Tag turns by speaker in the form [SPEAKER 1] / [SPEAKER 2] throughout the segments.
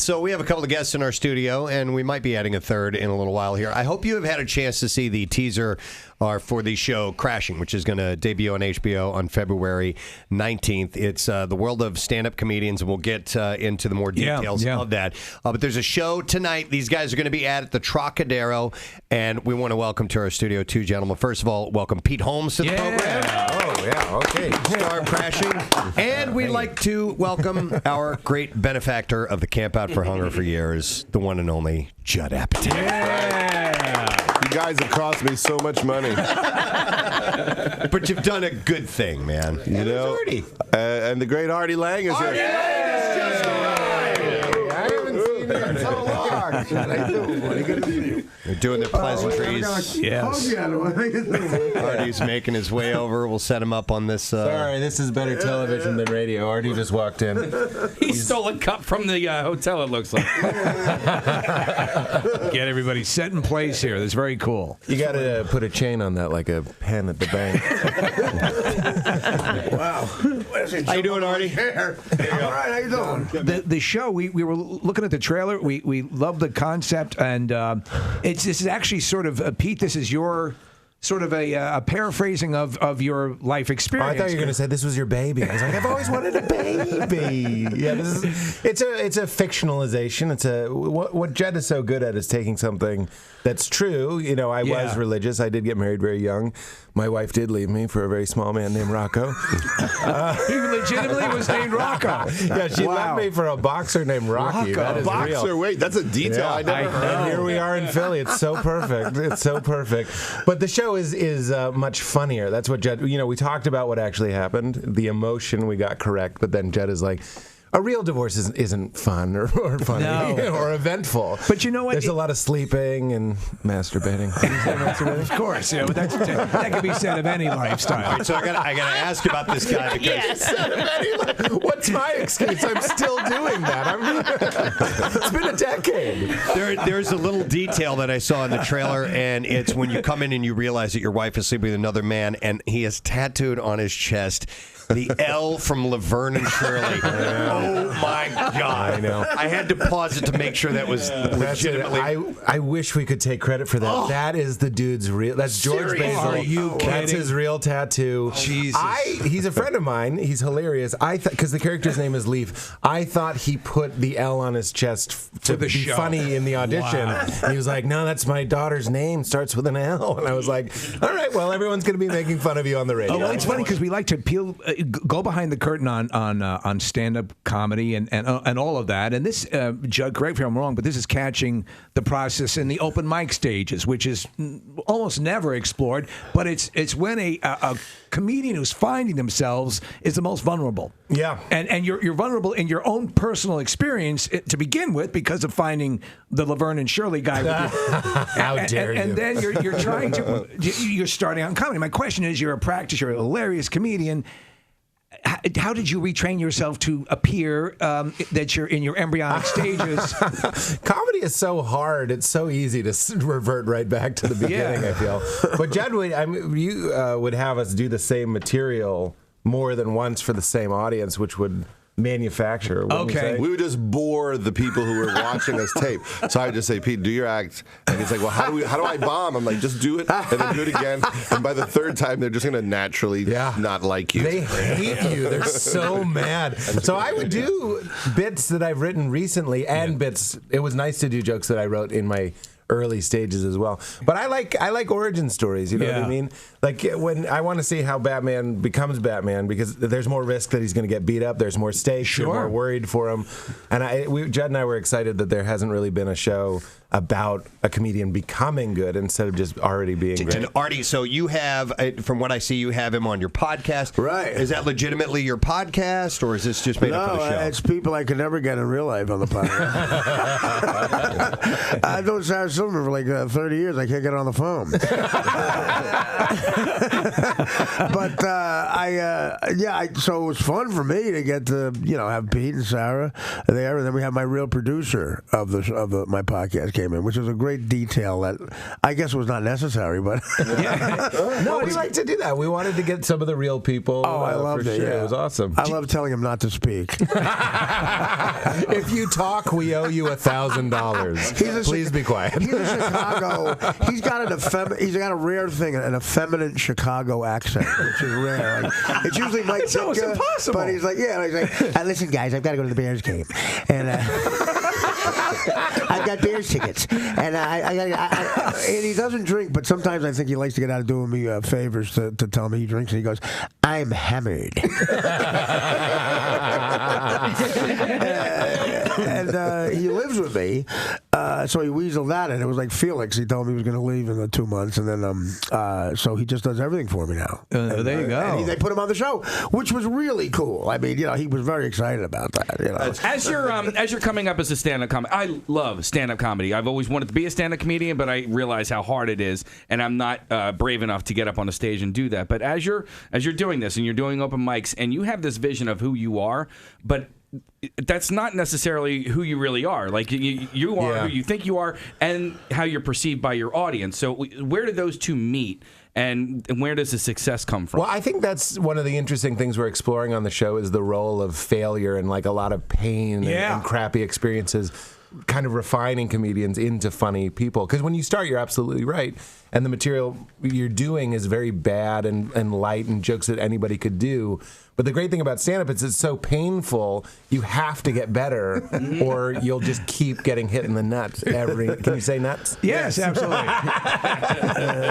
[SPEAKER 1] So we have a couple of guests in our studio, and we might be adding a third in a little while here. I hope you have had a chance to see the teaser for the show Crashing, which is going to debut on HBO on February 19th. It's the world of stand-up comedians, and we'll get into the more details of that. But there's a show tonight. These guys are going to be at the Trocadero, and we want to welcome to our studio two gentlemen. First of all, welcome Pete Holmes to the program.
[SPEAKER 2] Oh, yeah, okay.
[SPEAKER 1] Star of Crashing. And we'd like to welcome our great benefactor of the Camp Out for Hunger for years, the one and only Judd Apatow.
[SPEAKER 2] Yeah.
[SPEAKER 3] You guys have cost me so much money.
[SPEAKER 1] But you've done a good thing, man.
[SPEAKER 3] You know, and the great Artie Lange is here.
[SPEAKER 2] I haven't seen you in so long.
[SPEAKER 1] They're doing their pleasantries.
[SPEAKER 4] Yes.
[SPEAKER 1] Artie's making his way over. We'll set him up on this.
[SPEAKER 2] Sorry, this is better television than radio. Artie just walked in.
[SPEAKER 5] He stole a cup from the hotel, it looks like.
[SPEAKER 4] Get everybody set in place here. That's very cool.
[SPEAKER 2] You got to put a chain on that like a pen at the bank.
[SPEAKER 3] Wow.
[SPEAKER 1] How you doing, Artie?
[SPEAKER 3] All right, how you doing?
[SPEAKER 4] The show, we were looking at the trailer. We love the concept, and this is actually sort of, Pete, this is your sort of a paraphrasing of your life
[SPEAKER 2] Oh,
[SPEAKER 4] experience.
[SPEAKER 2] I thought you were going to say this was your baby. I was like, I've always wanted a baby. Yeah, it's a fictionalization. It's what Judd is so good at is taking something that's true. You know, I was religious. I did get married very young. My wife did leave me for a very small man named Rocco.
[SPEAKER 4] He legitimately was named Rocco.
[SPEAKER 2] Yeah, she left me for a boxer named Rocky. That is
[SPEAKER 3] Boxer,
[SPEAKER 2] real.
[SPEAKER 3] wait, that's a detail I never heard.
[SPEAKER 2] And here we are in Philly. It's so perfect. It's so perfect. But the show is much funnier. That's what Judd, we talked about what actually happened. The emotion we got correct, but then Judd is like, a real divorce isn't fun or funny or eventful.
[SPEAKER 4] But you know what?
[SPEAKER 2] There's a lot of sleeping and masturbating.
[SPEAKER 4] Of course, that could be said of any lifestyle.
[SPEAKER 1] So I gotta ask about this guy because
[SPEAKER 2] What's my excuse? I'm still doing that. It's been a decade.
[SPEAKER 1] there's a little detail that I saw in the trailer, and it's when you come in and you realize that your wife is sleeping with another man, and he has tattooed on his chest the L from Laverne and Shirley. Oh my God!
[SPEAKER 2] I know.
[SPEAKER 1] I had to pause it to make sure that was legitimately.
[SPEAKER 2] I wish we could take credit for that.
[SPEAKER 1] Oh.
[SPEAKER 2] That is the dude's real. That's George
[SPEAKER 1] Seriously?
[SPEAKER 2] Basil.
[SPEAKER 1] Are you
[SPEAKER 2] That's
[SPEAKER 1] kidding?
[SPEAKER 2] his real tattoo.
[SPEAKER 1] Jesus.
[SPEAKER 2] He's a friend of mine. He's hilarious. Because the character's name is Leaf. I thought he put the L on his chest to be
[SPEAKER 4] show.
[SPEAKER 2] funny in the audition.
[SPEAKER 4] Wow.
[SPEAKER 2] And he was like, "No, that's my daughter's name. Starts with an L." And I was like, "All right, well, everyone's going to be making fun of you on the radio."
[SPEAKER 4] Oh, well, it's funny because we like to go behind the curtain on stand-up comedy and all of that. And this, Judd, correct me if I'm wrong, but this is catching the process in the open mic stages, which is almost never explored. But it's when a comedian who's finding themselves is the most vulnerable.
[SPEAKER 2] Yeah.
[SPEAKER 4] And you're vulnerable in your own personal experience to begin with because of finding the Laverne and Shirley guy.
[SPEAKER 2] How dare you?
[SPEAKER 4] And then you're trying to, you're starting out in comedy. My question is, you're a hilarious comedian. How did you retrain yourself to appear that you're in your embryonic stages?
[SPEAKER 2] Comedy is so hard. It's so easy to revert right back to the beginning, I feel. But Judd, you would have us do the same material more than once for the same audience, which would manufacture.
[SPEAKER 4] Okay.
[SPEAKER 3] We would just bore the people who were watching us tape. So I would just say, Pete, do your act. And he's like, well, how do I bomb? I'm like, just do it and then do it again. And by the third time, they're just going to naturally not like you.
[SPEAKER 2] They hate you. They're so mad. So I would do bits that I've written recently and bits. It was nice to do jokes that I wrote in my early stages as well. But I like origin stories, you know what I mean? Like when I want to see how Batman becomes Batman, because there's more risk that he's going to get beat up, there's more stakes, you're more worried for him. And Judd and I were excited that there hasn't really been a show about a comedian becoming good instead of just already being great.
[SPEAKER 1] And Artie, so you have, from what I see, you have him on your podcast.
[SPEAKER 6] Right.
[SPEAKER 1] Is that legitimately your podcast, or is this just made up for the show?
[SPEAKER 6] No, it's people I could never get in real life on the podcast. I don't Sarah Silver for like 30 years. I can't get on the phone. But so it was fun for me to get to have Pete and Sarah there, and then we have my real producer of my podcast, came in, which was a great detail that I guess was not necessary, but
[SPEAKER 2] No, we like to do that. We wanted to get some of the real people.
[SPEAKER 6] Oh, I loved it.
[SPEAKER 2] Sure.
[SPEAKER 6] Yeah.
[SPEAKER 2] It was awesome.
[SPEAKER 6] I love telling him not to speak.
[SPEAKER 2] If you talk, we owe you $1,000. Please be quiet.
[SPEAKER 6] He's a Chicago. He's got a rare thing, an effeminate Chicago accent, which is rare. Like, it's usually Mike
[SPEAKER 4] It's almost
[SPEAKER 6] Ditka,
[SPEAKER 4] impossible.
[SPEAKER 6] but he's like, listen, guys, I've got to go to the Bears game, and I've got Bears tickets, and and he doesn't drink, but sometimes I think he likes to get out of doing me favors to tell me he drinks, and he goes, "I'm hammered." And he lives with me, so he weaseled that, and it was like Felix. He told me he was going to leave in 2 months, and then so he just does everything for me now.
[SPEAKER 4] There you go.
[SPEAKER 6] And they put him on the show, which was really cool. I mean, he was very excited about that.
[SPEAKER 5] As you're coming up as a stand-up comic, I love stand-up comedy. I've always wanted to be a stand-up comedian, but I realize how hard it is, and I'm not brave enough to get up on a stage and do that. But as you're doing this and you're doing open mics, and you have this vision of who you are, but that's not necessarily who you really are. Like you are who you think you are, and how you're perceived by your audience. So where do those two meet, and where does the success come from?
[SPEAKER 2] Well, I think that's one of the interesting things we're exploring on the show is the role of failure and like a lot of pain and crappy experiences, kind of refining comedians into funny people. Because when you start, you're absolutely right. And the material you're doing is very bad and light and jokes that anybody could do. But the great thing about stand-up is it's so painful, you have to get better or you'll just keep getting hit in the nuts. Can you say nuts?
[SPEAKER 4] Yes, absolutely.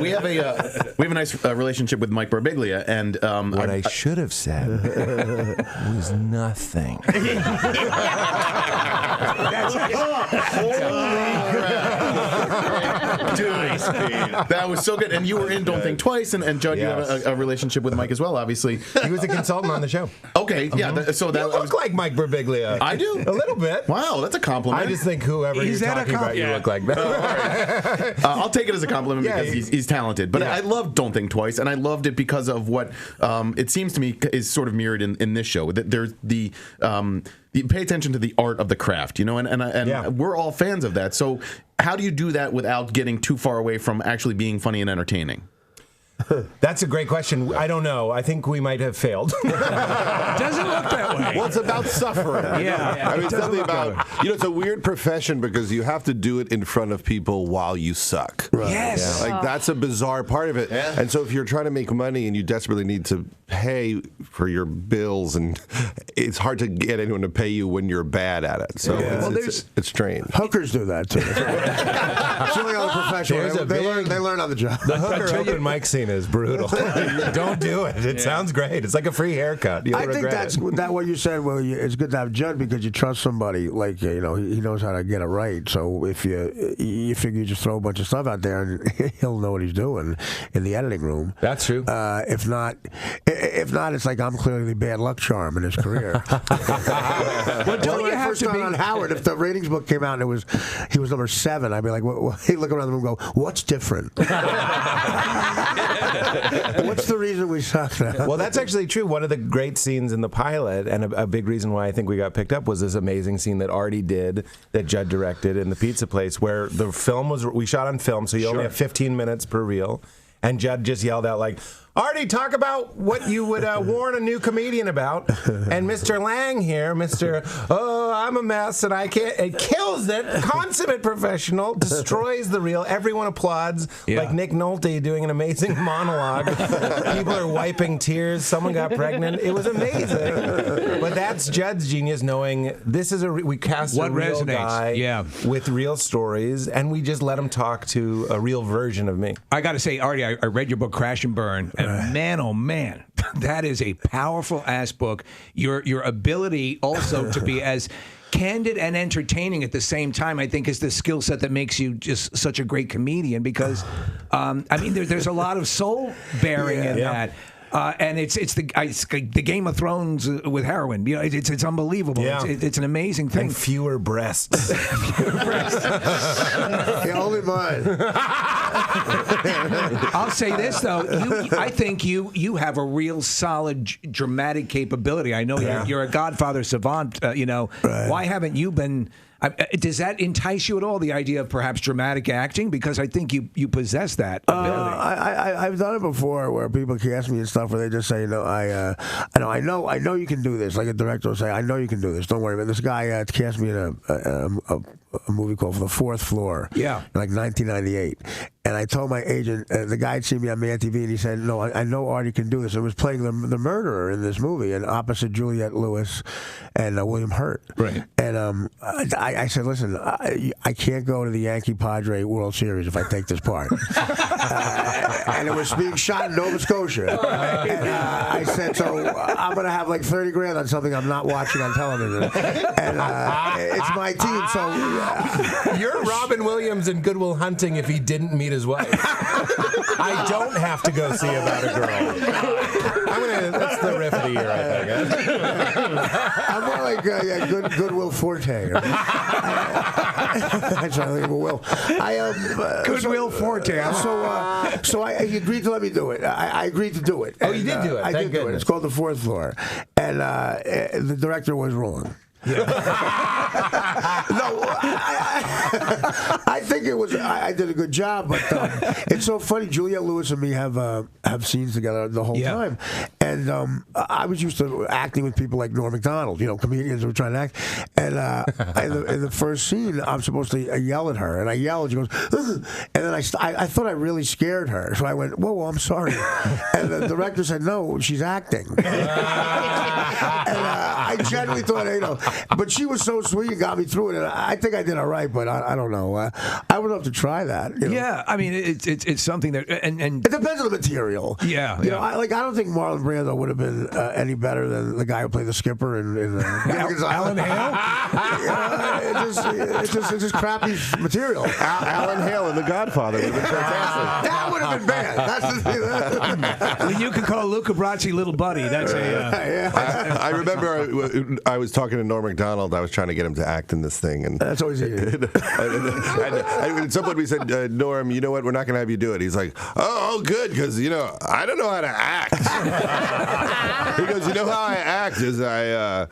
[SPEAKER 7] We have a nice relationship with Mike Birbiglia, and
[SPEAKER 2] What I should have said was nothing.
[SPEAKER 7] That was so good. And you were in Don't Think Twice, and Judd, you have a relationship with Mike as well, obviously.
[SPEAKER 2] He was a consultant on the show.
[SPEAKER 7] Okay, yeah. So that
[SPEAKER 2] You look like Mike Birbiglia.
[SPEAKER 7] I do
[SPEAKER 2] a little bit.
[SPEAKER 7] Wow, that's a compliment.
[SPEAKER 2] I just think whoever you're talking about, you look like that.
[SPEAKER 7] I'll take it as a compliment because he's talented. But I loved Don't Think Twice, and I loved it because of what it seems to me is sort of mirrored in this show. There's you pay attention to the art of the craft, and we're all fans of that. So how do you do that without getting too far away from actually being funny and entertaining?
[SPEAKER 2] That's a great question. I don't know. I think we might have failed.
[SPEAKER 4] Doesn't look that way.
[SPEAKER 3] Well, it's about suffering. I mean, it's something about, it's a weird profession because you have to do it in front of people while you suck.
[SPEAKER 6] Right.
[SPEAKER 4] Yes.
[SPEAKER 3] Like, that's a bizarre part of it. Yeah. And so if you're trying to make money and you desperately need to pay for your bills, and it's hard to get anyone to pay you when you're bad at it. So it's strange.
[SPEAKER 6] Hookers do that, too. It's only other professional. They learn on the job.
[SPEAKER 2] The hooker open mic scene is brutal. Don't do it. It sounds great. It's like a free haircut.
[SPEAKER 6] I think that's what you said. Well, it's good to have Judd because you trust somebody. Like he knows how to get it right. So if you figure you just throw a bunch of stuff out there, and he'll know what he's doing in the editing room.
[SPEAKER 2] That's true.
[SPEAKER 6] If not, it's like I'm clearly the bad luck charm in his career.
[SPEAKER 4] Well, don't you have to be
[SPEAKER 6] on Howard? If the ratings book came out and he was number 7, I'd be like, he'd look around the room and go, "What's different?" What's the reason we suck now?
[SPEAKER 2] Well, that's actually true. One of the great scenes in the pilot, and a big reason why I think we got picked up, was this amazing scene that Artie did, that Judd directed in the pizza place, where the film we shot on film, so you only have 15 minutes per reel, and Judd just yelled out like, "Artie, talk about what you would warn a new comedian about." And Mr. Lange here, I'm a mess and I can't, it kills it. Consummate professional, destroys the reel. Everyone applauds, like Nick Nolte doing an amazing monologue. People are wiping tears. Someone got pregnant. It was amazing. But that's Judd's genius, knowing this is we cast
[SPEAKER 4] what
[SPEAKER 2] a real
[SPEAKER 4] resonates.
[SPEAKER 2] guy with real stories, and we just let him talk to a real version of me.
[SPEAKER 4] I got to say, Artie, I read your book, Crash and Burn, and man, oh man, that is a powerful ass book. Your ability also to be as candid and entertaining at the same time, I think, is the skill set that makes you just such a great comedian. Because, there's a lot of soul bearing in that. And it's the Game of Thrones with heroin. It's unbelievable.
[SPEAKER 2] Yeah.
[SPEAKER 4] It's an amazing thing.
[SPEAKER 2] And fewer breasts.
[SPEAKER 6] Only mine.
[SPEAKER 4] I'll say this though, I think you have a real solid dramatic capability. I know you're a Godfather savant. Why haven't you been? Does that entice you at all? The idea of perhaps dramatic acting, because I think you possess that ability.
[SPEAKER 6] I've done it before, where people cast me and stuff, where they just say, I know you can do this. Like a director will say, I know you can do this. Don't worry about it. This guy cast me in a movie called The Fourth Floor.
[SPEAKER 4] Yeah,
[SPEAKER 6] in like 1998. And I told my agent, the guy had seen me on Man TV, and he said, "No, I know Artie can do this." I was playing the murderer in this movie, and opposite Juliette Lewis and William Hurt.
[SPEAKER 4] Right.
[SPEAKER 6] And I said, "Listen, I can't go to the Yankee Padre World Series if I take this part." And it was being shot in Nova Scotia. And I said, "So I'm going to have like $30,000 on something I'm not watching on television, and it's my team." So
[SPEAKER 2] you're Robin Williams in Good Will Hunting if he didn't meet his wife. I don't have to go see About a Girl. That's the riff of the year, I think.
[SPEAKER 6] I'm more like Goodwill Forte. I'm trying to think of a will.
[SPEAKER 4] Goodwill Forte.
[SPEAKER 6] So he agreed to let me do it. I agreed to do it.
[SPEAKER 2] Oh, you did do it.
[SPEAKER 6] I did do it. It's called The Fourth Floor, and the director was wrong. Yeah. No, I think it was. I did a good job, but it's so funny. Juliette Lewis and me have scenes together the whole time, and I was used to acting with people like Norm Macdonald, comedians who were trying to act. And in the first scene, I'm supposed to yell at her, and I yell, and she goes, ugh. And then I thought I really scared her, so I went, "Whoa, I'm sorry." And the director said, "No, she's acting." And I genuinely thought, but she was so sweet and got me through it. And I think I did all right, but I don't know. I would love to try that.
[SPEAKER 4] Yeah, I mean, it's something that and
[SPEAKER 6] it depends on the material.
[SPEAKER 4] Yeah,
[SPEAKER 6] I don't think Marlon Brando would have been any better than the guy who played the skipper in
[SPEAKER 4] Alan Hale.
[SPEAKER 6] It's just crappy material.
[SPEAKER 3] Alan Hale in The Godfather would have been fantastic.
[SPEAKER 6] That would have been bad. That's the thing.
[SPEAKER 4] You could call Luca Brasi little buddy. That's
[SPEAKER 3] I remember I was talking to Norm Macdonald. I was trying to get him to act in this thing, and
[SPEAKER 6] that's always easy.
[SPEAKER 3] And at some point we said, "Norm, you know what? We're not going to have you do it." He's like, "Oh, good, because I don't know how to act." He goes, "You know how I act is I'll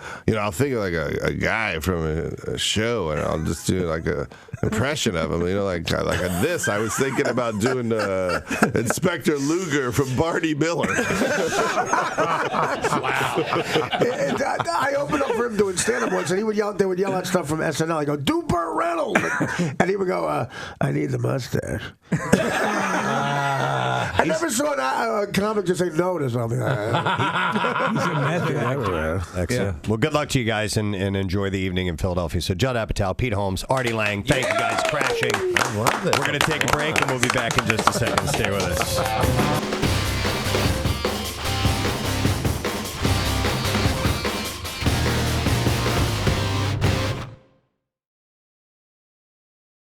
[SPEAKER 3] think of like a guy from a show, and I'll just do like a impression of him. Like this. I was thinking about doing Inspector Luger from Barney Miller."
[SPEAKER 6] Wow. I opened up for him doing stand-up once, and they would yell out stuff from SNL. I go, "Do Burt Reynolds," and he would go, "I need the mustache." I never saw a comic just say no to something. He's
[SPEAKER 1] a method actor. Excellent. Yeah. Well, good luck to you guys, and enjoy the evening in Philadelphia. So, Judd Apatow, Pete Holmes, Artie Lange, thank you guys. Crashing.
[SPEAKER 2] I love it.
[SPEAKER 1] We're going to take a break, and we'll be back in just a second. Stay with us.